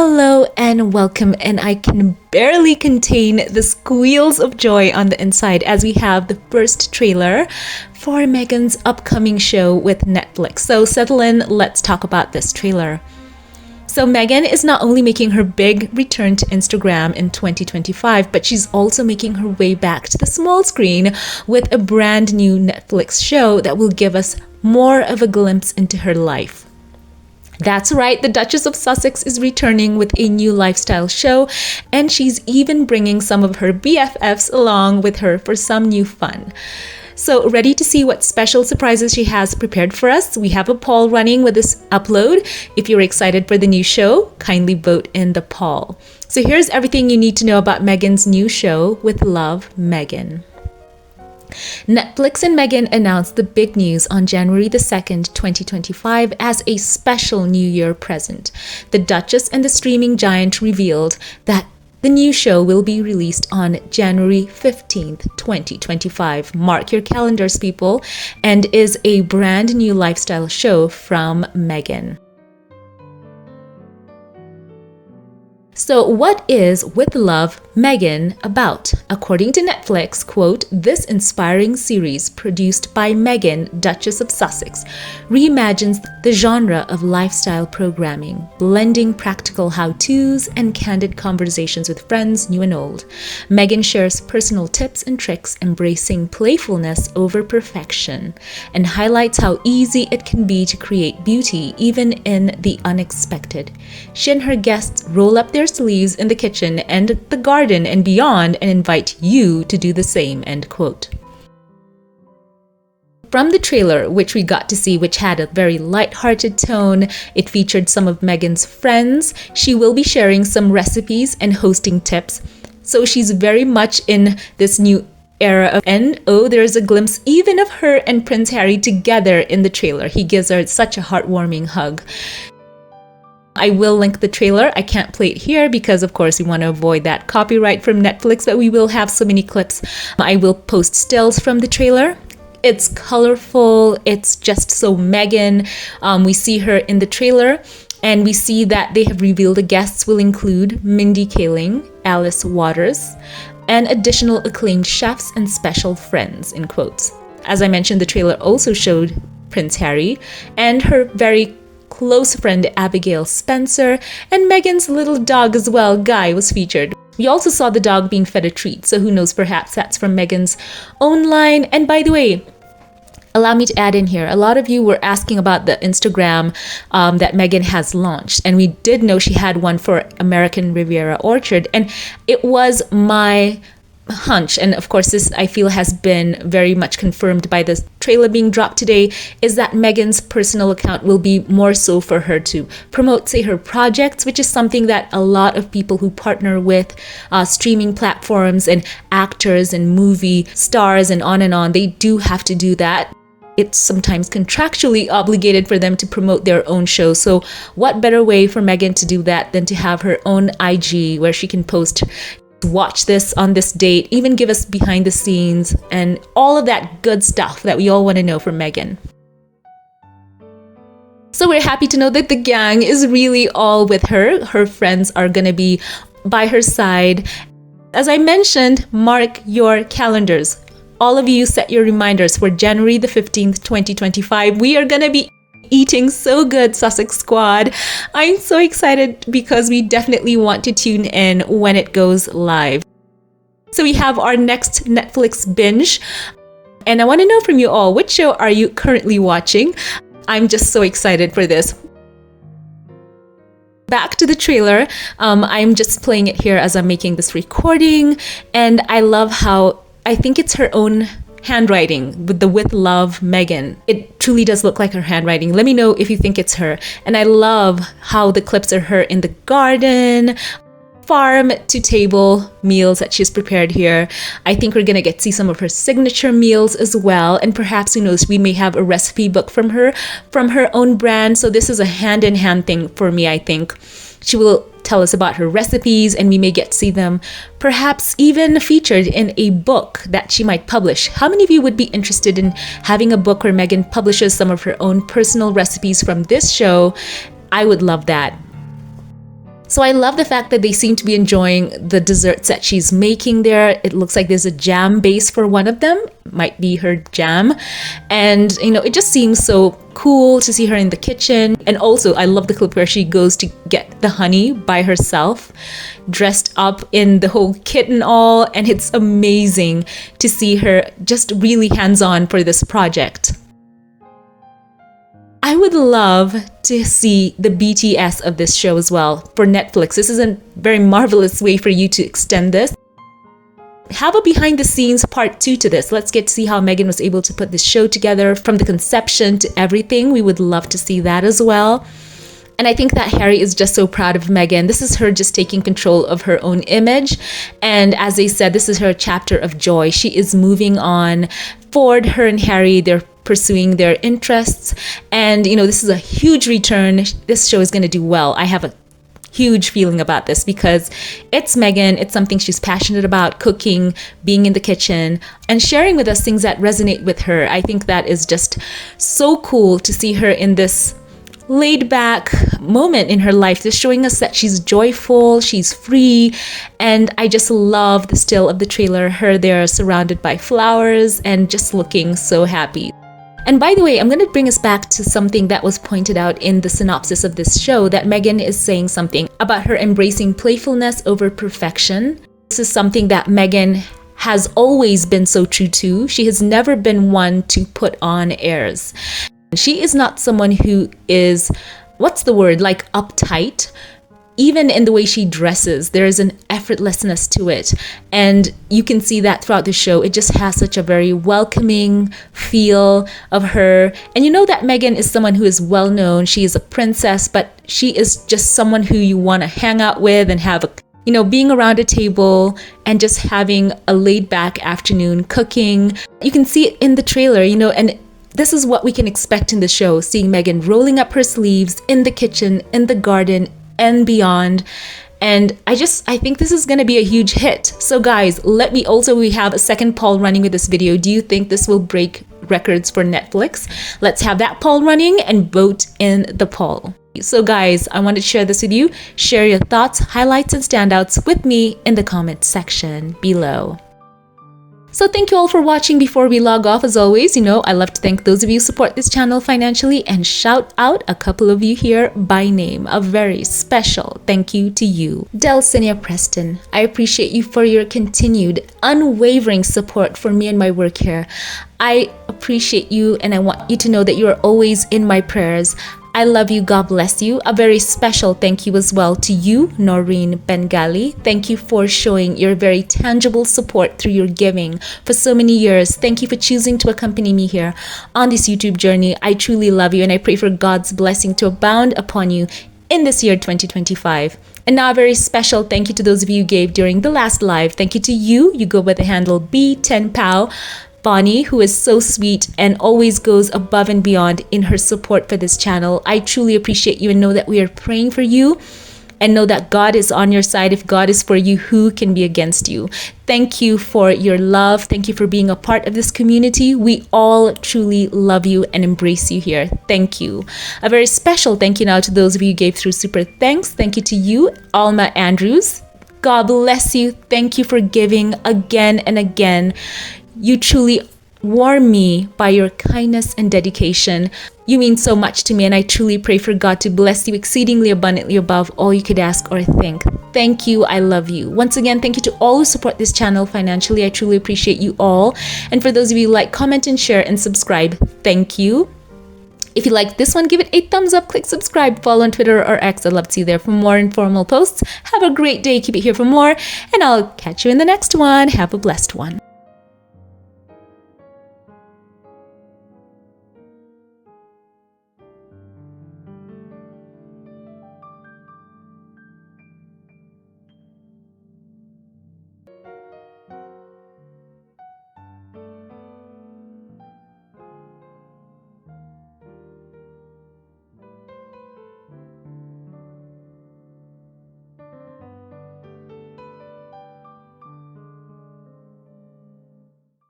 Hello and welcome, and I can barely contain the squeals of joy on the inside as we have the first trailer for Meghan's upcoming show with Netflix. So settle in, let's talk about this trailer. So Meghan is not only making her big return to Instagram in 2025, but she's also making her way back to the small screen with a brand new Netflix show that will give us more of a glimpse into her life. That's right, the Duchess of Sussex is returning with a new lifestyle show, and she's even bringing some of her BFFs along with her for some new fun. So ready to see what special surprises she has prepared for us? We have a poll running with this upload. If you're excited for the new show, kindly vote in the poll. So here's everything you need to know about Meghan's new show with Love, Meghan. Netflix and Meghan announced the big news on January the 2nd, 2025 as a special New Year present. The Duchess and the streaming giant revealed that the new show will be released on January 15th, 2025. Mark your calendars, people, and is a brand new lifestyle show from Meghan. So what is With Love, Meghan about? According to Netflix, quote, this inspiring series produced by Meghan, Duchess of Sussex, reimagines the genre of lifestyle programming, blending practical how-tos and candid conversations with friends, new and old. Meghan shares personal tips and tricks, embracing playfulness over perfection, and highlights how easy it can be to create beauty even in the unexpected. She and her guests roll up their sleeves in the kitchen and the garden and beyond and invite you to do the same, end quote. From the trailer, which we got to see, which had a very light-hearted tone, it featured some of Meghan's friends. She will be sharing some recipes and hosting tips. So she's very much in this new era of, and there's a glimpse even of her and Prince Harry together in the trailer. He gives her such a heartwarming hug. I will link the trailer. I can't play it here because, of course, we want to avoid that copyright from Netflix, but we will have so many clips. I will post stills from the trailer. It's colorful. It's just so Meghan. We see her in the trailer, and we see that they have revealed the guests will include Mindy Kaling, Alice Waters, and additional acclaimed chefs and special friends, in quotes. As I mentioned, the trailer also showed Prince Harry and her very close friend Abigail Spencer, and Meghan's little dog as well, Guy, was featured. We also saw the dog being fed a treat, so who knows, perhaps that's from Meghan's own line. And by the way, allow me to add in here, a lot of you were asking about the Instagram that Meghan has launched, and we did know she had one for American Riviera Orchard, and it was my hunch, and of course this I feel has been very much confirmed by the trailer being dropped today, is that Meghan's personal account will be more so for her to promote, say, her projects, which is something that a lot of people who partner with streaming platforms and actors and movie stars and on, they do have to do that. It's sometimes contractually obligated for them to promote their own show. So what better way for Meghan to do that than to have her own IG where she can post, watch this on this date, even give us behind the scenes and all of that good stuff that we all want to know from Meghan. So we're happy to know that the gang is really all with her. Her friends are going to be by her side. As I mentioned, mark your calendars. All of you set your reminders for January the 15th, 2025. We are going to be eating so good, Sussex Squad. I'm so excited because we definitely want to tune in when it goes live. So we have our next Netflix binge, and I want to know from you all, which show are you currently watching? I'm just so excited for this. Back to the trailer. I'm just playing it here as I'm making this recording, and I love how I think it's her own handwriting with the With Love, Meghan. It truly does look like her handwriting. Let me know if you think it's her. And I love how the clips are her in the garden, farm to table meals that she's prepared here. I think we're gonna get to see some of her signature meals as well. And perhaps, who knows, we may have a recipe book from her own brand. So this is a hand-in-hand thing for me, I think. She will tell us about her recipes, and we may get to see them perhaps even featured in a book that she might publish. How many of you would be interested in having a book where Meghan publishes some of her own personal recipes from this show? I would love that. So I love the fact that they seem to be enjoying the desserts that she's making there. It looks like there's a jam base for one of them. Might be her jam. And, you know, it just seems so cool to see her in the kitchen. And also, I love the clip where she goes to get the honey by herself, dressed up in the whole kit and all. And it's amazing to see her just really hands-on for this project. I would love to see the BTS of this show as well for Netflix. This is a very marvelous way for you to extend this. Have a behind the scenes part 2 to this. Let's get to see how Meghan was able to put this show together from the conception to everything. We would love to see that as well. And I think that Harry is just so proud of Meghan. This is her just taking control of her own image. And as they said, this is her chapter of joy. She is moving on forward. Her and Harry, they're pursuing their interests. And, you know, this is a huge return. This show is going to do well. I have a huge feeling about this because it's Meghan. It's something she's passionate about, cooking, being in the kitchen, and sharing with us things that resonate with her. I think that is just so cool to see her in this laid back moment in her life, just showing us that she's joyful, she's free. And I just love the still of the trailer, her there surrounded by flowers and just looking so happy. And by the way, I'm going to bring us back to something that was pointed out in the synopsis of this show, that Meghan is saying something about her embracing playfulness over perfection. This is something that Meghan has always been so true to. She has never been one to put on airs. She is not someone who is, what's the word, like uptight. Even in the way she dresses, there is an effortlessness to it. And you can see that throughout the show. It just has such a very welcoming feel of her. And you know that Meghan is someone who is well known. She is a princess, but she is just someone who you want to hang out with and have a, you know, being around a table and just having a laid back afternoon cooking. You can see it in the trailer, you know, and this is what we can expect in the show, seeing Meghan rolling up her sleeves in the kitchen, in the garden, and beyond. And I think this is going to be a huge hit. So guys, we have a second poll running with this video. Do you think this will break records for Netflix? Let's have that poll running and vote in the poll. So guys, I want to share this with you. Share your thoughts, highlights, and standouts with me in the comment section below. So thank you all for watching. Before we log off, as always, you know, I love to thank those of you who support this channel financially and shout out a couple of you here by name. A very special thank you to you. Delcinia Preston, I appreciate you for your continued unwavering support for me and my work here. I appreciate you and I want you to know that you are always in my prayers. I love you. God bless you. A very special thank you as well to you, Noreen Bengali. Thank you for showing your very tangible support through your giving for so many years. Thank you for choosing to accompany me here on this YouTube journey. I truly love you and I pray for God's blessing to abound upon you in this year 2025. And now a very special thank you to those of you who gave during the last live. Thank you to you. You go by the handle B10Pow. Bonnie, who is so sweet and always goes above and beyond in her support for this channel. I truly appreciate you and know that we are praying for you and know that God is on your side. If God is for you, who can be against you? Thank you for your love. Thank you for being a part of this community. We all truly love you and embrace you here. Thank you. A very special thank you now to those of you who gave through super thanks. Thank you to you, Alma Andrews. God bless you. Thank you for giving again and again. You truly warm me by your kindness and dedication. You mean so much to me and I truly pray for God to bless you exceedingly abundantly above all you could ask or think. Thank you. I love you. Once again, thank you to all who support this channel financially. I truly appreciate you all. And for those of you who like, comment, and share and subscribe, thank you. If you like this one, give it a thumbs up, click subscribe, follow on Twitter or X. I'd love to see you there for more informal posts. Have a great day. Keep it here for more and I'll catch you in the next one. Have a blessed one.